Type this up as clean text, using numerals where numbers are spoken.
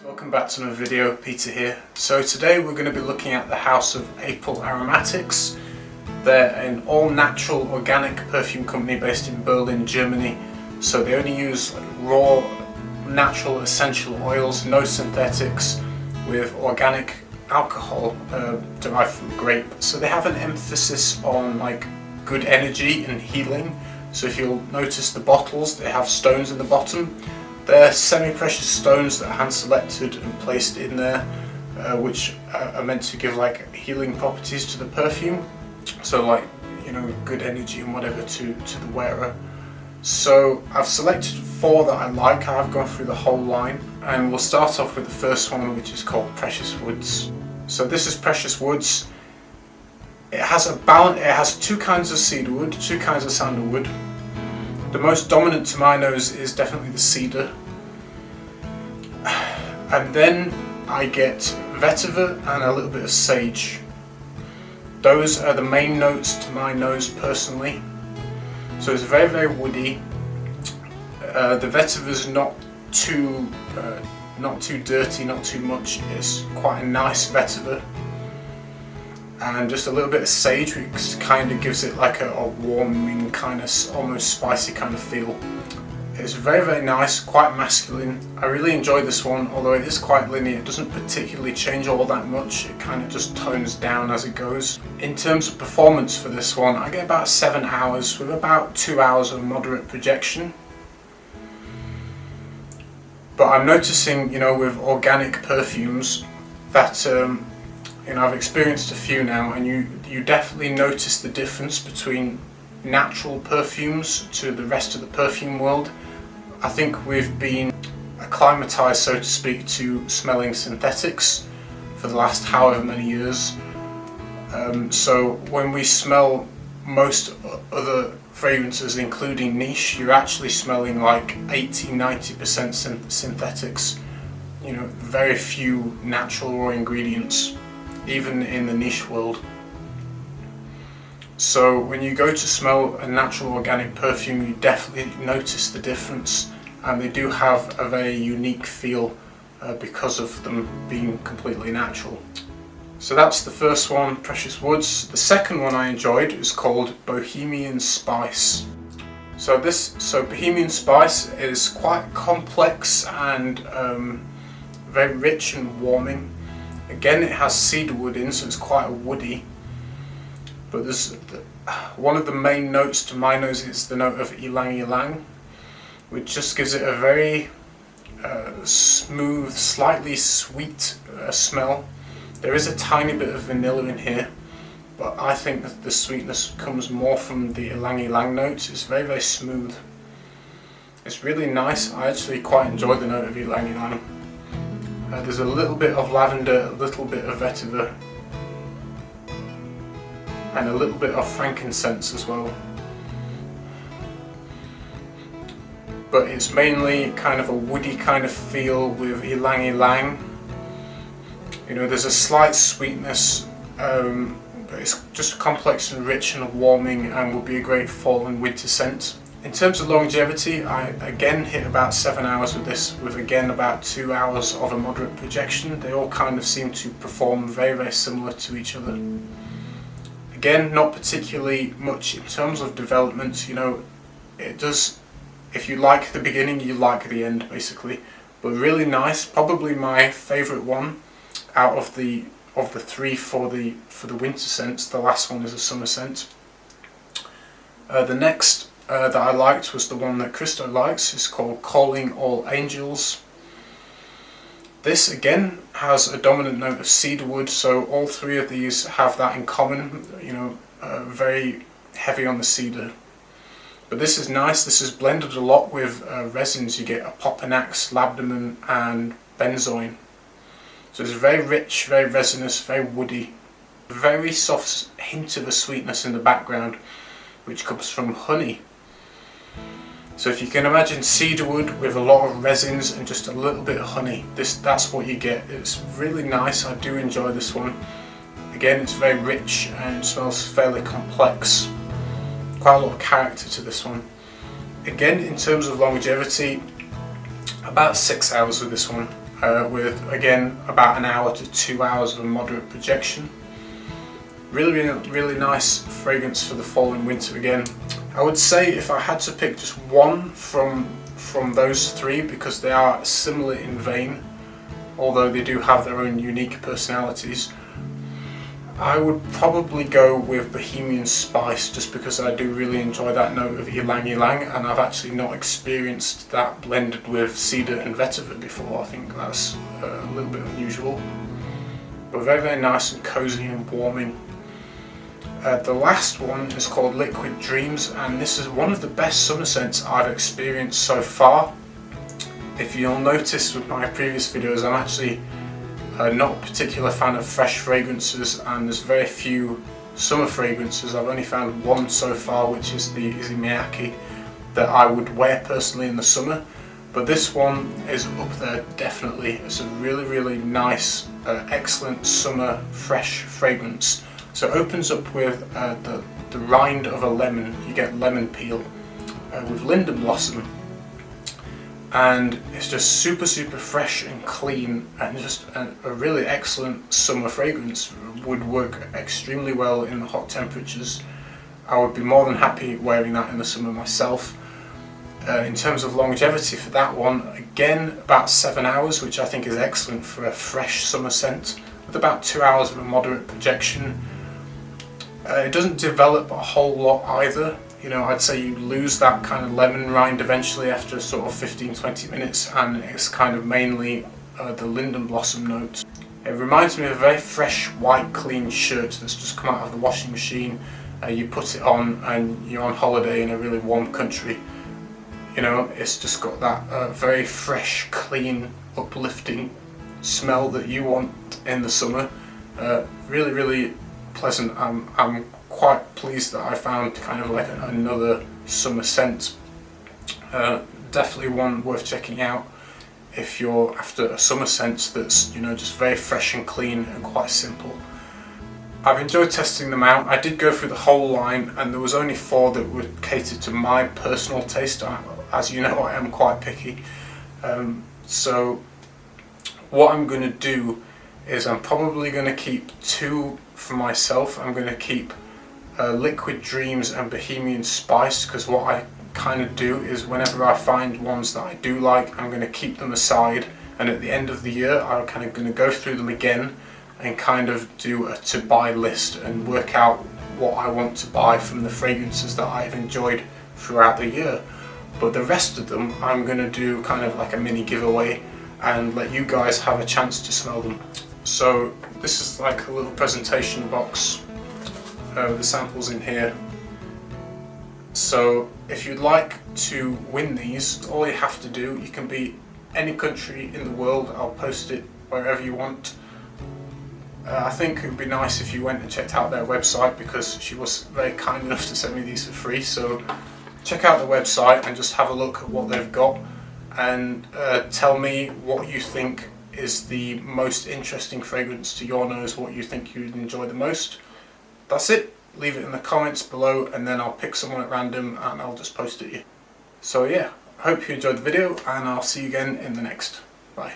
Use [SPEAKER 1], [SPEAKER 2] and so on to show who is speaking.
[SPEAKER 1] Welcome back to another video, Peter here. So today we're going to be looking at the house of April Aromatics. They're an all-natural organic perfume company based in Berlin, Germany. So they only use raw, natural essential oils, no synthetics, with organic alcohol derived from grape. So they have an emphasis on good energy and healing. So if you'll notice the bottles, they have stones in the bottom. They're semi-precious stones that are hand-selected and placed in there, which are meant to give healing properties to the perfume. So good energy and whatever to the wearer. So I've selected 4 that I like. I've gone through the whole line, and we'll start off with the first one, which is called Precious Woods. So this is Precious Woods. It has 2 kinds of cedarwood, 2 kinds of sandalwood. The most dominant to my nose is definitely the cedar. And then I get vetiver and a little bit of sage. Those are the main notes to my nose personally. So it's very, very woody. The vetiver is not too dirty, not too much. It's quite a nice vetiver. And just a little bit of sage, which kind of gives it a warming kind of, almost spicy kind of feel. It's very, very nice, quite masculine. I really enjoy this one, although it is quite linear. It doesn't particularly change all that much. It kind of just tones down as it goes. In terms of performance for this one, I get about 7 hours with about 2 hours of moderate projection. But I'm noticing, with organic perfumes that I've experienced a few now, and you definitely notice the difference between natural perfumes to the rest of the perfume world. I think we've been acclimatized, so to speak, to smelling synthetics for the last however many years. So when we smell most other fragrances, including niche, you're actually smelling 80-90% synthetics. Very few natural raw ingredients, even in the niche world. So when you go to smell a natural organic perfume, you definitely notice the difference, and they do have a very unique feel because of them being completely natural. So that's the first one, Precious Woods. The second one I enjoyed is called Bohemian Spice. So Bohemian Spice is quite complex and very rich and warming. Again, it has cedarwood in, so it's quite woody. But one of the main notes to my nose is the note of ylang ylang, which just gives it a very smooth, slightly sweet smell. There is a tiny bit of vanilla in here, but I think that the sweetness comes more from the ylang ylang notes. It's very, very smooth. It's really nice. I actually quite enjoy the note of ylang ylang. There's a little bit of lavender, a little bit of vetiver, and a little bit of frankincense as well. But it's mainly kind of a woody kind of feel with ylang ylang. There's a slight sweetness, but it's just complex and rich and warming, and will be a great fall and winter scent. In terms of longevity, I again hit about 7 hours with this, with again about 2 hours of a moderate projection. They all kind of seem to perform very, very similar to each other. Again, not particularly much in terms of development. It does, if you like the beginning, you like the end basically. But really nice, probably my favourite one out of the 3 for the winter scents. The last one is a summer scent. The next that I liked was the one that Christo likes. It's called Calling All Angels. This again has a dominant note of cedarwood, so all 3 of these have that in common. Very heavy on the cedar. But this is nice. This is blended a lot with resins. You get a Popanax, Labdaman and benzoin. So it's very rich, very resinous, very woody. Very soft hint of a sweetness in the background, which comes from honey. So if you can imagine cedarwood with a lot of resins and just a little bit of honey, that's what you get. It's really nice. I do enjoy this one. Again, it's very rich and it smells fairly complex. Quite a lot of character to this one. Again, in terms of longevity, about 6 hours with this one, with again about an hour to 2 hours of a moderate projection. Really nice fragrance for the fall and winter again. I would say if I had to pick just one from those three, because they are similar in vein, although they do have their own unique personalities, I would probably go with Bohemian Spice, just because I do really enjoy that note of ylang ylang, and I've actually not experienced that blended with cedar and vetiver before. I think that's a little bit unusual, but very nice and cozy and warming. The last one is called Liquid Dreams, and this is one of the best summer scents I've experienced so far. If you'll notice with my previous videos, I'm actually not a particular fan of fresh fragrances, and there's very few summer fragrances. I've only found one so far, which is the Issey Miyake, that I would wear personally in the summer. But this one is up there definitely. It's a really nice, excellent summer fresh fragrance. So it opens up with the rind of a lemon. You get lemon peel with linden blossom, and it's just super fresh and clean, and just a really excellent summer fragrance. Would work extremely well in the hot temperatures. I would be more than happy wearing that in the summer myself. In terms of longevity for that one, again about 7 hours, which I think is excellent for a fresh summer scent, with about 2 hours of a moderate projection. It doesn't develop a whole lot either. You know, I'd say you lose that kind of lemon rind eventually after sort of 15-20 minutes, and it's kind of mainly the linden blossom notes. It reminds me of a very fresh, white, clean shirt that's just come out of the washing machine. You put it on and you're on holiday in a really warm country. You know, it's just got that very fresh, clean, uplifting smell that you want in the summer. Really pleasant. I'm quite pleased that I found kind of like another summer scent. Definitely one worth checking out if you're after a summer scent that's, you know, just very fresh and clean and quite simple. I've enjoyed testing them out. I did go through the whole line, and there was only 4 that were catered to my personal taste. As you know, I am quite picky. So what I'm going to do is I'm probably going to keep 2 for myself. I'm going to keep Liquid Dreams and Bohemian Spice, because what I kind of do is whenever I find ones that I do like, I'm going to keep them aside, and at the end of the year I'm kind of going to go through them again and kind of do a to buy list and work out what I want to buy from the fragrances that I've enjoyed throughout the year. But the rest of them I'm going to do kind of like a mini giveaway and let you guys have a chance to smell them. So this is like a little presentation box with the samples in here. So if you'd like to win these, all you have to do, you can be any country in the world. I'll post it wherever you want. I think it would be nice if you went and checked out their website, because she was very kind enough to send me these for free. So check out the website and just have a look at what they've got, and tell me what you think is the most interesting fragrance to your nose, what you think you'd enjoy the most. That's it. Leave it in the comments below, and then I'll pick someone at random and I'll just post it to you. So yeah, I hope you enjoyed the video, and I'll see you again in the next. Bye.